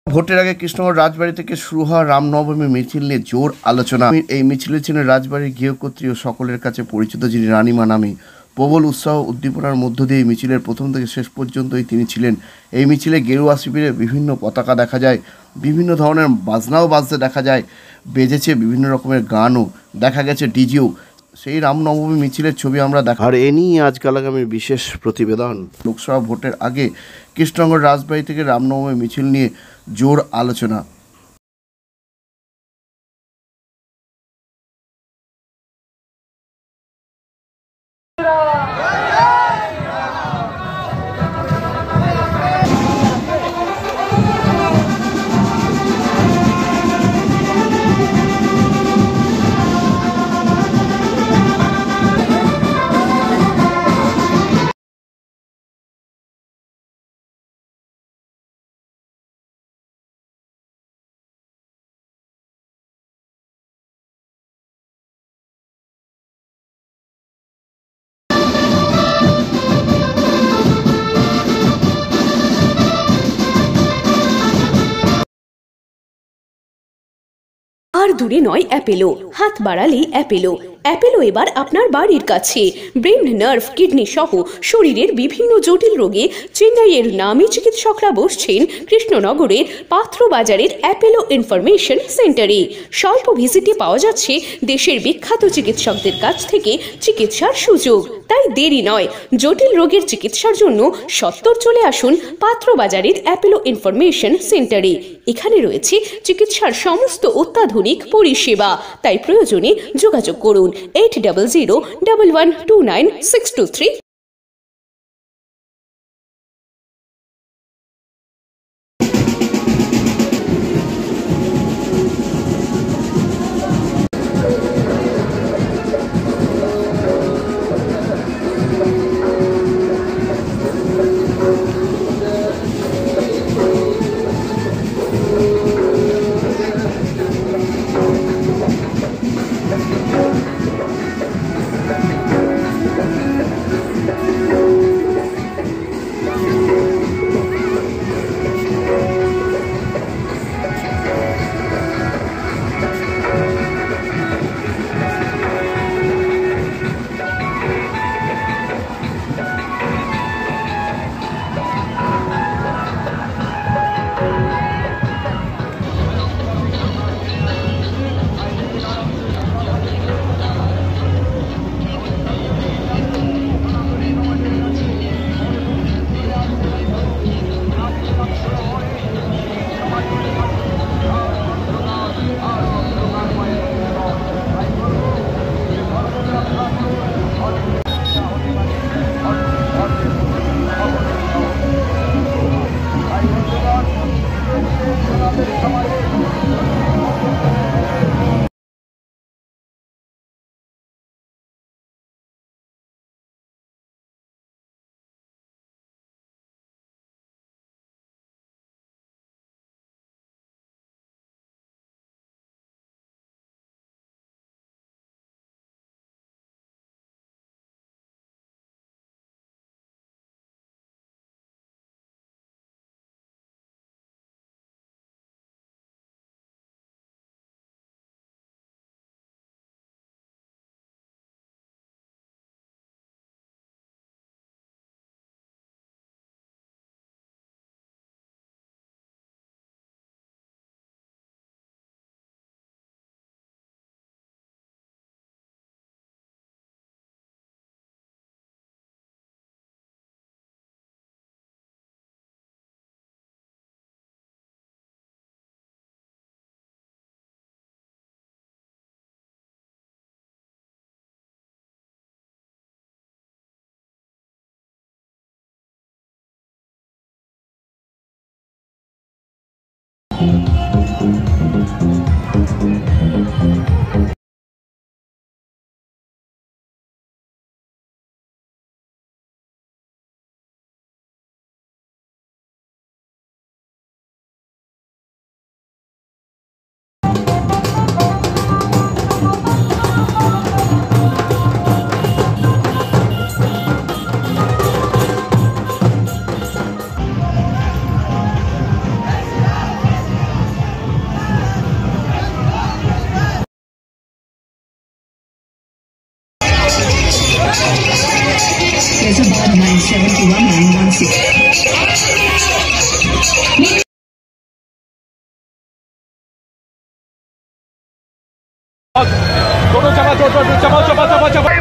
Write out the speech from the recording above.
ভোটের আগে কৃষ্ণগড় রাজবাড়ি থেকে শুরু হওয়া রামনবমী মিছিল নিয়ে জোর আলোচনা। এই মিছিলে ছিলেন রাজবাড়ির গৃহকর্ত্রী ও সকলের কাছে পরিচিত যিনি রানীমা নামে। প্রবল উৎসাহ উদ্দীপনার মধ্য দিয়ে এই মিছিলের প্রথম থেকে শেষ পর্যন্তই তিনি ছিলেন। এই মিছিলে গেরুয়া শিবিরে বিভিন্ন পতাকা দেখা যায়, বিভিন্ন ধরনের বাজনাও বাজতে দেখা যায়, বেজেছে বিভিন্ন রকমের গানও, দেখা গেছে ডিজিও। সেই রামনবমী মিছিলের ছবি আমরা দেখা। আর এ নিয়ে আজকাল আগামীর বিশেষ প্রতিবেদন। লোকসভা ভোটের আগে কৃষ্ণগড় রাজবাড়ি থেকে রামনবমী মিছিল নিয়ে জোর আলোচনা। আর দূরে নয় অ্যাপেলো, হাত বাড়ালেই অ্যাপেলো। অ্যাপেলো এবার আপনার বাড়ির কাছে। ব্রেন, নার্ভ, কিডনি সহ শরীরের বিভিন্ন জটিল রোগে চেন্নাইয়ের নামী চিকিৎসকরা বসছেন কৃষ্ণনগরের পাত্র বাজারের অ্যাপেলো ইনফরমেশন সেন্টারে। স্বল্প ভিজিটে পাওয়া যাচ্ছে দেশের বিখ্যাত চিকিৎসকদের কাছ থেকে চিকিৎসার সুযোগ। তাই দেরি নয়, জটিল রোগের চিকিৎসার জন্য সত্বর চলে আসুন পাত্র বাজারের অ্যাপেলো ইনফরমেশন সেন্টারে। এখানে রয়েছে চিকিৎসার সমস্ত অত্যাধুনিক পরিষেবা। তাই প্রয়োজনে যোগাযোগ করুন 8001129623। Hyderabad 971916. दोनों चपा चपा चपा चपा चपा चपा